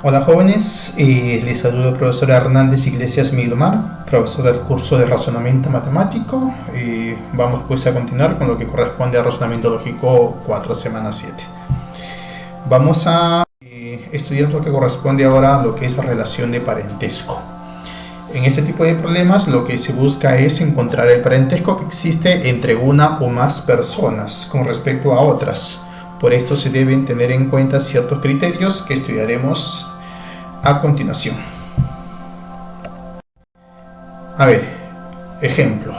Hola jóvenes, les saludo el profesor Hernández Iglesias Miguelmar, profesor del curso de razonamiento matemático. Vamos pues a continuar con lo que corresponde a razonamiento lógico 4, semana 7. Vamos a estudiar lo que corresponde ahora a lo que es la relación de parentesco. En este tipo de problemas lo que se busca es encontrar el parentesco que existe entre una o más personas con respecto a otras. Por esto se deben tener en cuenta ciertos criterios que estudiaremos a continuación. A ver, ejemplos.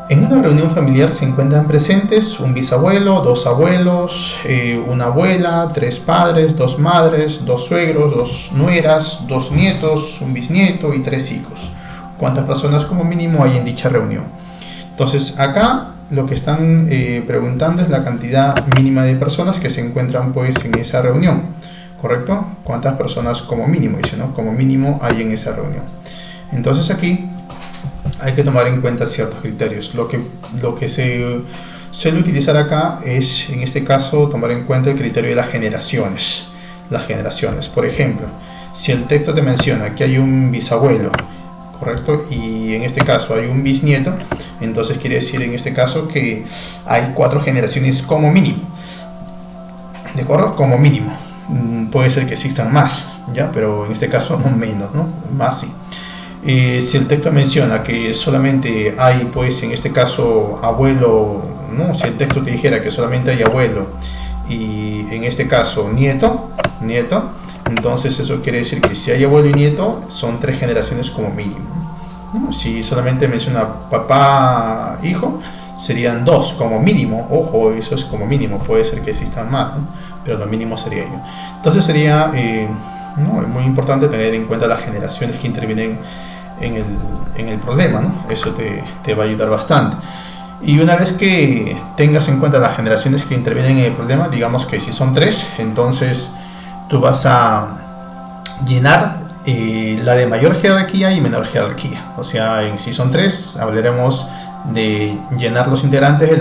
En una reunión familiar se encuentran presentes un bisabuelo, dos abuelos, una abuela, tres padres, dos madres, dos suegros, dos nueras, dos nietos, un bisnieto y tres hijos. ¿Cuántas personas como mínimo hay en dicha reunión? Entonces acá lo que están preguntando es la cantidad mínima de personas que se encuentran pues en esa reunión, ¿correcto? ¿Cuántas personas como mínimo? Dice, ¿no? Como mínimo hay en esa reunión. Entonces aquí hay que tomar en cuenta ciertos criterios. Lo que se suele utilizar acá es, en este caso, tomar en cuenta el criterio de las generaciones. Las generaciones. Por ejemplo, si el texto te menciona que hay un bisabuelo, ¿correcto? Y en este caso hay un bisnieto, entonces quiere decir en este caso que hay 4 generaciones como mínimo. ¿De acuerdo? Como mínimo. Puede ser que existan más, ¿ya? Pero en este caso no menos, ¿no? Más sí. Si el texto menciona que solamente hay, pues en este caso, abuelo, ¿no? Si el texto te dijera que solamente hay abuelo y en este caso nieto, entonces eso quiere decir que si hay abuelo y nieto son 3 generaciones como mínimo, ¿no? Si solamente menciona papá, hijo, serían 2 como mínimo. Ojo, eso es como mínimo, puede ser que existan más, ¿no? Pero lo mínimo sería ello. Entonces sería muy importante tener en cuenta las generaciones que intervienen en el problema, ¿no? Eso te va a ayudar bastante. Y una vez que tengas en cuenta las generaciones que intervienen en el problema, digamos que si son 3, entonces tú vas a llenar la de mayor jerarquía y menor jerarquía. O sea, si son 3, hablaremos de llenar los integrantes de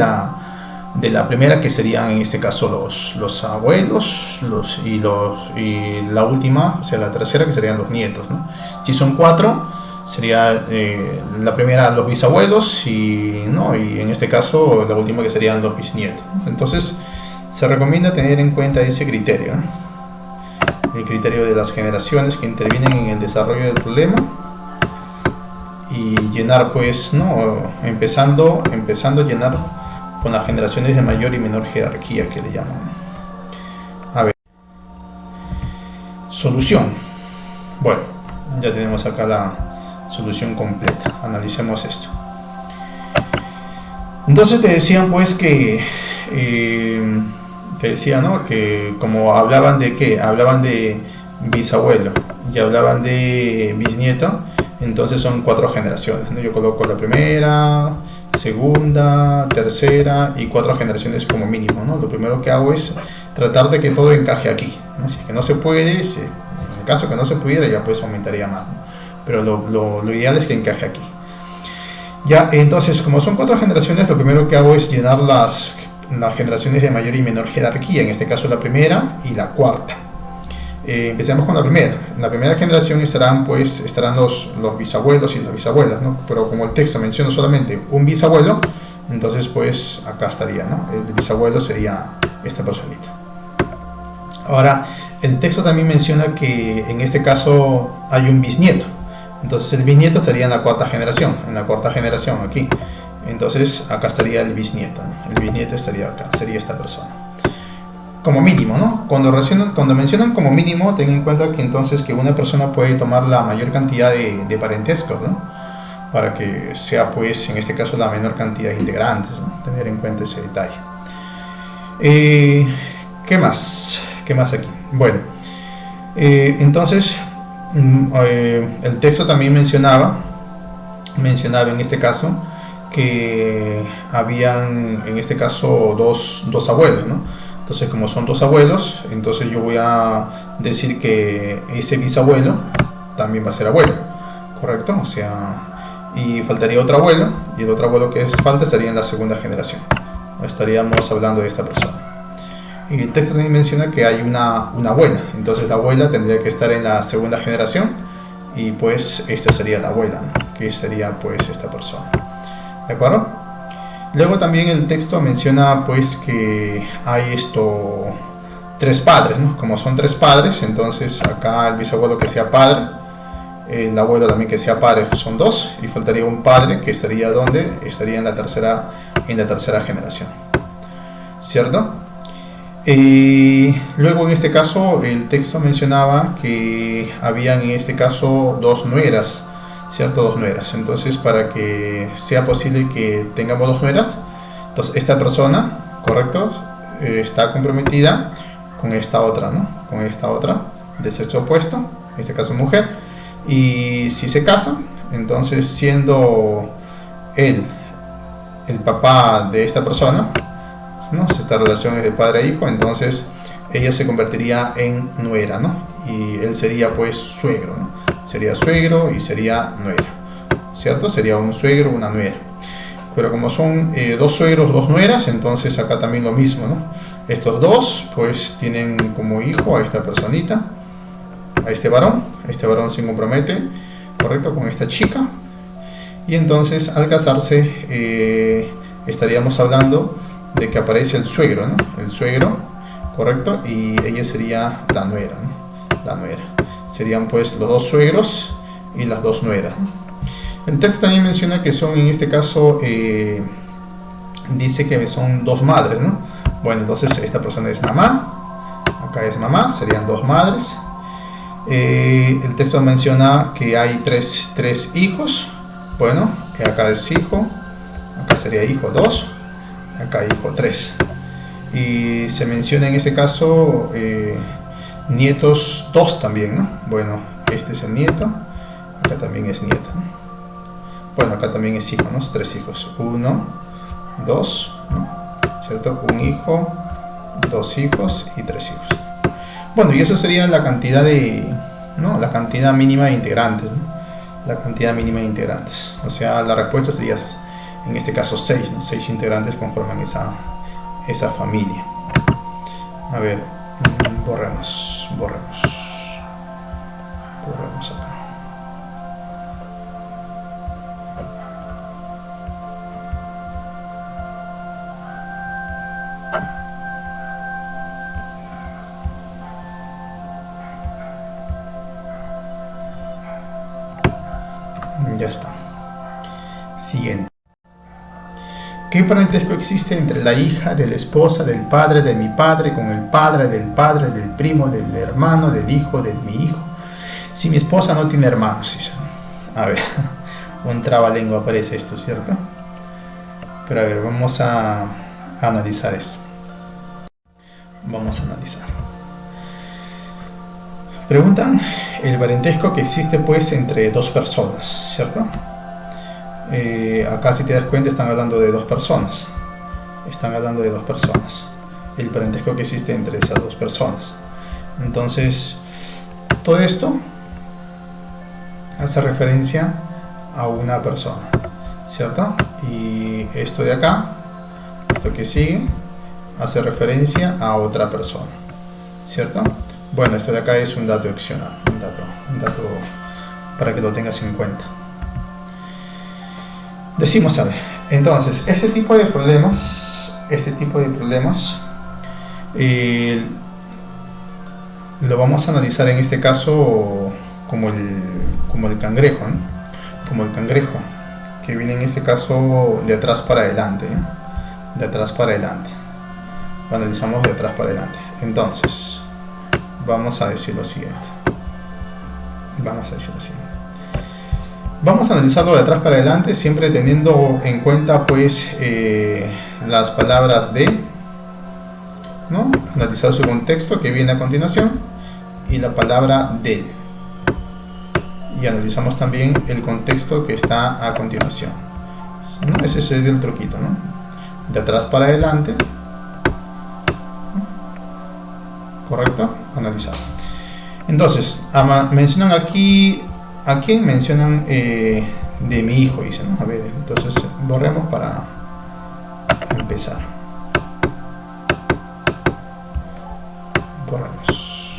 la primera, que serían en este caso los abuelos, y la última, o sea la tercera, que serían los nietos, ¿no? Si son 4, sería la primera los bisabuelos y en este caso la última, que serían los bisnietos, ¿no? Entonces se recomienda tener en cuenta ese criterio, ¿no? El criterio de las generaciones que intervienen en el desarrollo del problema, y llenar pues empezando a llenar con las generaciones de mayor y menor jerarquía, que le llaman. A ver, solución. Bueno, ya tenemos acá la solución completa. Analicemos esto. Entonces te decían pues que que como hablaban de bisabuelo y hablaban de bisnieto, entonces son 4 generaciones, ¿no? Yo coloco la primera, segunda, tercera y 4 generaciones como mínimo, ¿no? Lo primero que hago es tratar de que todo encaje aquí, ¿no? Si es que no se puede, en el caso que no se pudiera, ya pues aumentaría más, ¿no? Pero lo ideal es que encaje aquí. Ya, entonces, como son 4 generaciones, lo primero que hago es llenar las generaciones de mayor y menor jerarquía, en este caso la primera y la cuarta. Empecemos con la primera. En la primera generación estarán los bisabuelos y las bisabuelas, ¿no? Pero como el texto menciona solamente un bisabuelo, entonces pues acá estaría, ¿no? El bisabuelo sería esta personita. Ahora, el texto también menciona que en este caso hay un bisnieto, entonces el bisnieto estaría en la cuarta generación, aquí. Entonces acá estaría el bisnieto, ¿no? El bisnieto estaría acá, sería esta persona. Como mínimo, ¿no? Cuando mencionan como mínimo, ten en cuenta que entonces que una persona puede tomar la mayor cantidad de parentescos, ¿no? Para que sea pues en este caso la menor cantidad de integrantes, ¿no? Tener en cuenta ese detalle. ¿Qué más aquí? Bueno, entonces el texto también mencionaba en este caso que habían en este caso dos abuelos, ¿no? Entonces, como son 2 abuelos, entonces yo voy a decir que ese bisabuelo también va a ser abuelo, ¿correcto? O sea, y faltaría otro abuelo, y el otro abuelo que falta estaría en la segunda generación. Estaríamos hablando de esta persona. Y el texto también menciona que hay una abuela, entonces la abuela tendría que estar en la segunda generación y pues esta sería la abuela, ¿no? Que sería pues esta persona, ¿de acuerdo? Luego también el texto menciona pues que hay tres padres, ¿no? Como son tres padres, entonces acá el bisabuelo que sea padre, el abuelo también que sea padre, son dos, y faltaría un padre que estaría donde estaría en la tercera generación, ¿cierto? Y luego en este caso el texto mencionaba que habían en este caso dos nueras, ¿cierto? Dos nueras. Entonces, para que sea posible que tengamos dos nueras, entonces esta persona, correcto, está comprometida con esta otra, ¿no? Con esta otra de sexo opuesto, en este caso mujer, y si se casan, entonces siendo él el papá de esta persona, ¿no? Esta relación es de padre a hijo, entonces ella se convertiría en nuera, ¿no? Y él sería pues suegro, ¿no? Sería suegro y sería nuera, ¿cierto? Sería un suegro, una nuera. Pero como son dos suegros, dos nueras, entonces acá también lo mismo, ¿no? Estos dos pues tienen como hijo a esta personita, a este varón se compromete, correcto, con esta chica, y entonces al casarse estaríamos hablando de que aparece el suegro, ¿no? El suegro, correcto, y ella sería la nuera, ¿no? La nuera. Serían pues los dos suegros y las dos nueras, ¿no? El texto también menciona que son, en este caso, dice que son dos madres, ¿no? Bueno, entonces esta persona es mamá, acá es mamá, serían dos madres. El texto menciona que hay tres hijos, bueno, acá es hijo, acá sería hijo 2, acá hijo 3, y se menciona en este caso nietos 2 también, ¿no? Bueno, este es el nieto, acá también es nieto, ¿no? Bueno, acá también es hijo, ¿no? 3 hijos, 1, 2, ¿no? ¿Cierto? Un hijo, 2 hijos y 3 hijos. Bueno, y eso sería la cantidad ¿no? La cantidad mínima de integrantes, ¿no? La cantidad mínima de integrantes, o sea, la respuesta sería en este caso 6, ¿no? 6 integrantes conforman esa familia. A ver, borremos acá. Ya está. Siguiente. ¿Qué parentesco existe entre la hija de la esposa del padre de mi padre con el padre, del primo, del hermano, del hijo, de mi hijo? Si mi esposa no tiene hermanos, dice. A ver, un trabalengua aparece esto, ¿cierto? Pero a ver, vamos a analizar esto. Vamos a analizar. Preguntan el parentesco que existe pues entre dos personas, ¿cierto? Acá si te das cuenta están hablando de dos personas. El parentesco que existe entre esas dos personas. Entonces, todo esto hace referencia a una persona, ¿cierto? Y esto de acá, esto que sigue, hace referencia a otra persona, ¿cierto? Bueno, esto de acá es un dato opcional, un dato para que lo tengas en cuenta. Decimos, a ver, entonces, este tipo de problemas lo vamos a analizar en este caso como el cangrejo, ¿no? Como el cangrejo, que viene en este caso de atrás para adelante, ¿no? De atrás para adelante. Lo analizamos de atrás para adelante. Entonces, vamos a decir lo siguiente. Vamos a analizarlo de atrás para adelante, siempre teniendo en cuenta pues las palabras de, ¿no? Analizar su contexto que viene a continuación y la palabra del. Y analizamos también el contexto que está a continuación, ¿no? Ese sería el truquito, ¿no? De atrás para adelante, ¿correcto? Analizar. Entonces, mencionan aquí, ¿a quién mencionan? De mi hijo, dice, ¿no? A ver, entonces borremos para empezar. Borramos.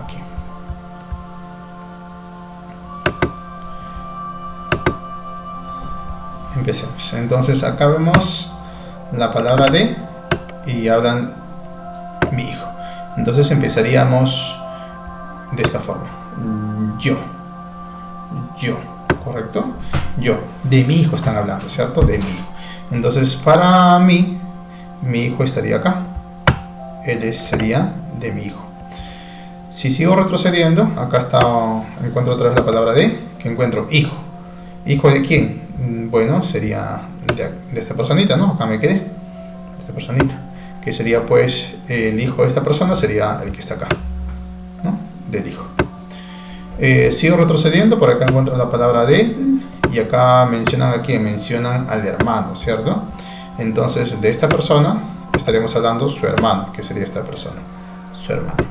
Aquí. Empecemos. Entonces acá vemos la palabra de y hablan mi hijo. Entonces empezaríamos de esta forma. Yo, ¿correcto? Yo, de mi hijo están hablando, ¿cierto? De mi hijo. Entonces para mí, mi hijo estaría acá. Él sería de mi hijo. Si sigo retrocediendo, acá encuentro otra vez la palabra de, que encuentro hijo. ¿Hijo de quién? Bueno, sería de esta personita, ¿no? Acá me quedé. De esta personita. Que sería pues el hijo de esta persona, sería el que está acá, ¿no? Del hijo. Sigo retrocediendo, por acá encuentro la palabra de, y acá mencionan a quién, mencionan al hermano, ¿cierto? Entonces de esta persona estaremos hablando su hermano, que sería esta persona, su hermano,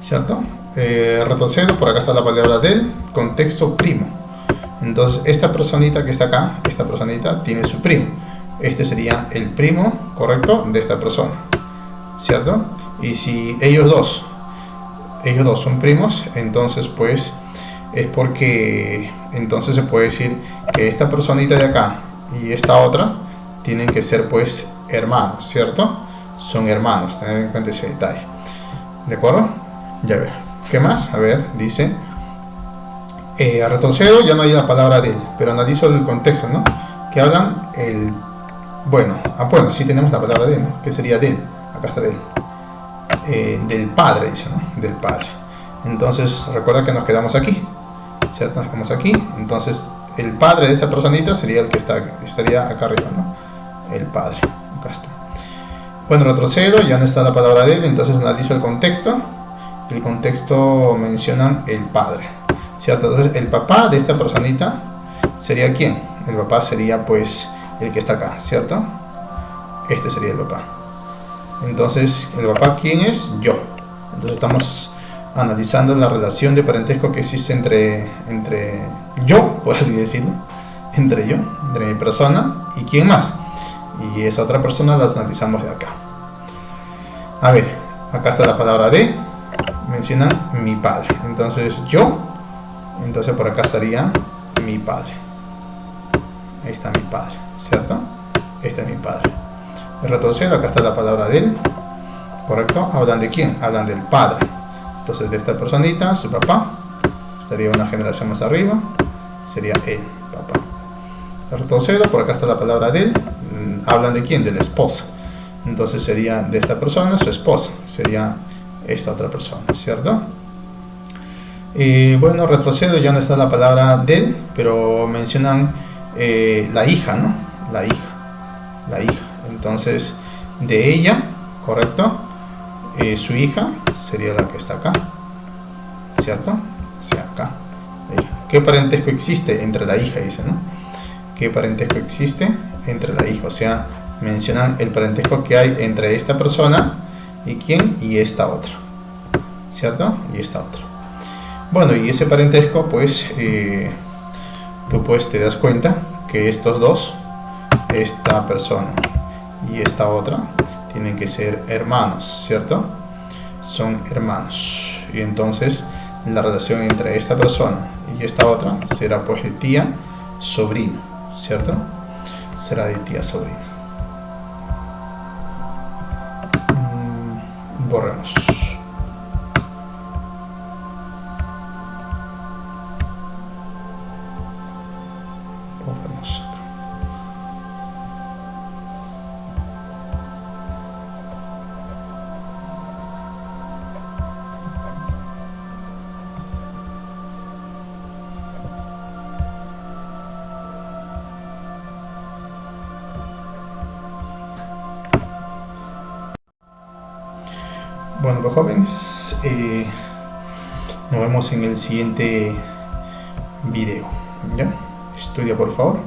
¿cierto? Retrocedo, por acá está la palabra del, contexto primo. Entonces esta personita que está acá, esta personita tiene su primo. Este sería el primo, ¿correcto?, de esta persona, ¿cierto? Y si ellos dos son primos, entonces pues es porque entonces se puede decir que esta personita de acá y esta otra tienen que ser pues hermanos, ¿cierto? Son hermanos, tened en cuenta ese detalle, ¿de acuerdo? Ya ver, ¿qué más? A ver, dice retrocedo, ya no hay la palabra de él, pero analizo el contexto, ¿no? Que hablan el bueno, sí tenemos la palabra de, ¿no? Que sería de él, acá está de él, del padre, dice, ¿no? Del padre. Entonces recuerda que nos quedamos aquí, ¿cierto? Nos quedamos aquí. Entonces el padre de esta personita sería el que estaría acá arriba, ¿no? El padre, acá está. Bueno, retrocedo, ya no está la palabra de él, entonces analizo el contexto. El contexto mencionan el padre, ¿cierto? Entonces el papá de esta personita sería ¿quién? El papá sería pues el que está acá, ¿cierto? Este sería el papá. Entonces, ¿el papá quién es? Yo. Entonces estamos analizando la relación de parentesco que existe entre yo, por así decirlo, entre mi persona y quién más. Y esa otra persona la analizamos de acá. A ver, acá está la palabra de, mencionan mi padre. Entonces yo, entonces por acá estaría mi padre. Ahí está mi padre, ¿cierto? Este es mi padre. El retrocedo, acá está la palabra de él, ¿correcto? ¿Hablan de quién? Hablan del padre. Entonces de esta personita, su papá, estaría una generación más arriba, sería el papá. El retrocedo, por acá está la palabra de él, hablan de quién? Del esposo. Entonces sería de esta persona, su esposa, sería esta otra persona, ¿cierto? Bueno, retrocedo, ya no está la palabra de él, pero mencionan la hija, ¿no? La hija. Entonces, de ella, ¿correcto? Su hija sería la que está acá, ¿cierto? O sea, acá. ¿Qué parentesco existe entre la hija? Dice, ¿no? ¿Qué parentesco existe entre la hija? O sea, mencionan el parentesco que hay entre esta persona y quién, y esta otra, ¿cierto? Y esta otra. Bueno, y ese parentesco, pues, tú pues te das cuenta que estos dos, esta persona y esta otra, tienen que ser hermanos, ¿cierto? Son hermanos. Y entonces la relación entre esta persona y esta otra será pues de tía, sobrino, ¿cierto? Será de tía, sobrino. Borremos. Bueno, pues jóvenes, nos vemos en el siguiente video, ¿ya? Estudia por favor.